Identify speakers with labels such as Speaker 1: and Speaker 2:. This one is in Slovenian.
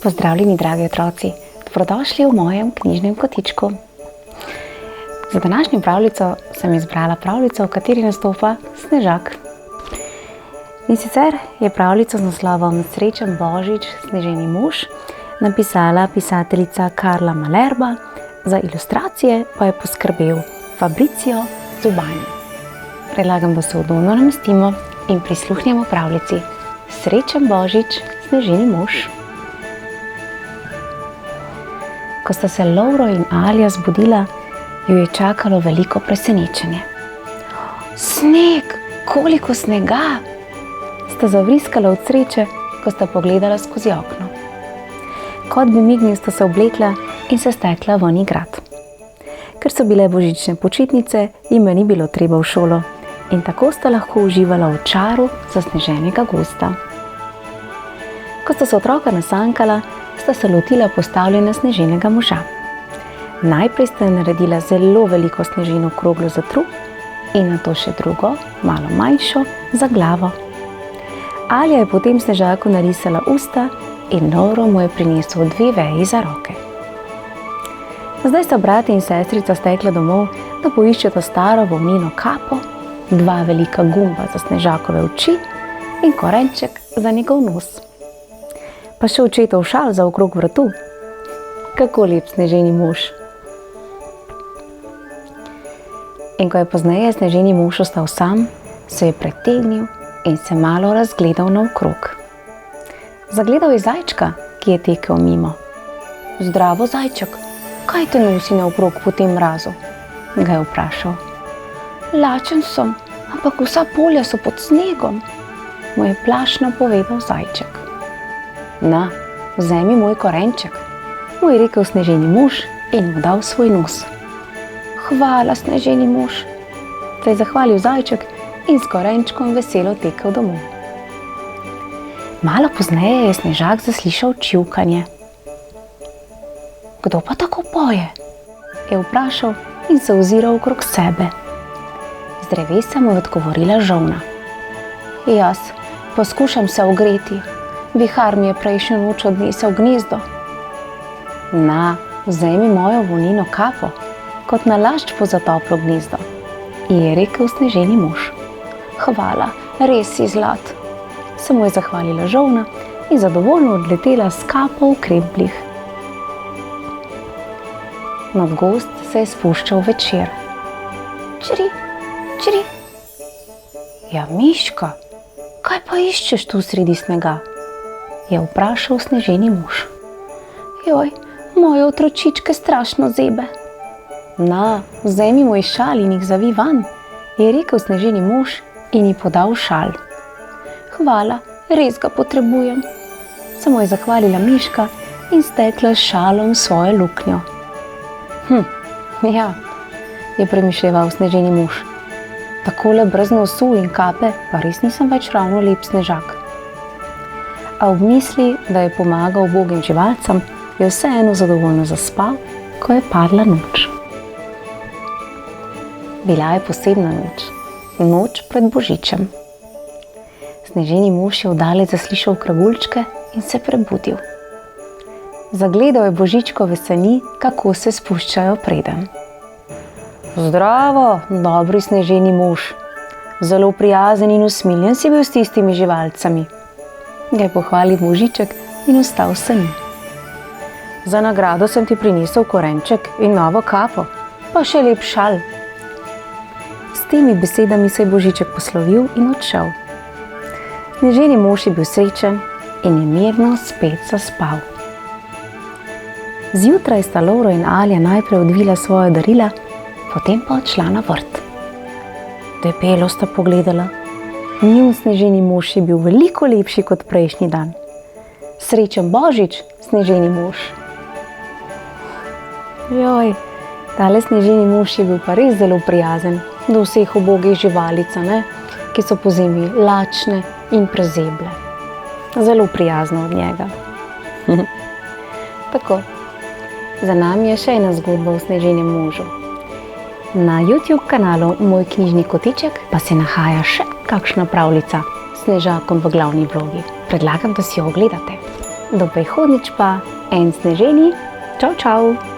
Speaker 1: Pozdravljeni, dragi otroci, dobrodošli v mojem knjižnem kotičku. Za današnjo pravljico sem izbrala pravljico, v kateri nastopa Snežak. In sicer je pravljico z naslovom Srečen Božič, sneženi mož napisala pisateljica Karla Malherba, za ilustracije pa je poskrbel Fabrizio Zubani. Predlagam, da se udobno namestimo in prisluhnemo pravljici Srečen Božič, sneženi mož. Ko sta se Lovro in Alja zbudila, ju je čakalo veliko presenečenje. Sneg, koliko snega! Sta zavriskala od sreče, ko sta pogledala skozi okno. Kot bi mignil, sta se oblekla in se stekla ven igrat. Ker so bile božične počitnice, jima ni bilo treba v šolo in tako sta lahko uživala v čaru zasneženega gozda. Ko sta se otroka nasankala, sta se lotila postavljanja sneženega moža. Najprej sta naredila zelo veliko snežino kroglo za trup in nato še drugo, malo manjšo, za glavo. Alja je potem Snežaku narisala usta in Lovro mu je prinesel 2 veji za roke. Zdaj sta brat in sestrica stekla domov, da poiščeta staro volneno kapo, 2 velika gumba za Snežakove oči in korenček za njegov nos. Pa še očetov šal za okrog vratu. Kako lep sneženi mož. In ko je pozneje sneženi mož ostal sam, se je pretegnil in se malo razgledal naokrog. Zagledal je zajčka, ki je tekel mimo. Zdravo, zajček, kaj te nosi naokrog po tem mrazu? Ga je vprašal. Lačen sem, ampak vsa polja so pod snegom, mu je plašno povedal zajček. Na, vzemi moj korenček, mu je rekel sneženi mož in mu dal svoj nos. Hvala, sneženi mož, se je zahvalil zajček in s korenčkom veselo tekel domov. Malo pozneje je Snežak zaslišal čivkanje. Kdo pa tako poje? Je vprašal in se oziral okrog sebe. Z drevesa mu je odgovorila žolna. Jaz poskušam se ogreti. Vihar mi je prejšnjo noč odnesel gnezdo. Na, vzemi mojo volneno kapo, kot nalašč za toplo gnezdo, je rekel sneženi mož. Hvala, res si zlat, se mu je zahvalila žolna in zadovoljno odletela s kapo v kremplih. Nad gozd se je spuščal večer. Čri, čri. Ja, Miška, kaj pa iščeš tu sredi snega? Je vprašal sneženi mož. Joj, moje otročičke strašno zebe. Na, vzemi moj šal in jih zavij van, je rekel sneženi mož in ji podal šal. Hvala, res ga potrebujem, se mu je zahvalila Miška in stekla s šalom svojo luknjo. Ja, je premišljeval sneženi mož. Takole brez nosu in kape pa res nisem več ravno lep Snežak. A ob misli, da je pomagal ubogim živalcem, je vseeno zadovoljno zaspal, ko je padla noč. Bila je posebna noč, noč pred Božičem. Sneženi mož je vdalec zaslišal kragulčke in se prebudil. Zagledal je Božičkove sani, kako se spuščajo preden. Zdravo, dobri sneženi mož, zelo prijazen in usmiljen si bil s tistimi živalcami, ga je pohvalil Božiček in vstal v sani. Za nagrado sem ti prinesel korenček in novo kapo, pa še lep šal. S temi besedami se je Božiček poslovil in odšel. Sneženi mož je bil srečen in je mirno spet zaspal. Zjutraj sta Lovro in Alja najprej odvila svoja darila, potem pa odšla na vrt. Debelo sta pogledala. Njun sneženi mož je bil veliko lepši kot prejšnji dan. Srečen Božič, sneženi mož. Joj, tale sneženi mož je bil pa res zelo prijazen do vseh ubogih živalic, ki so pozimi lačne in prezeble. Zelo prijazno od njega. Tako, za nami je še ena zgodba o sneženem možu. Na YouTube kanalu Moj knjižni kotiček pa se nahaja še kakšna pravljica s Snežakom v glavni vlogi. Predlagam, da si jo ogledate. do prihodnjič pa en sneženi. Čau, čau!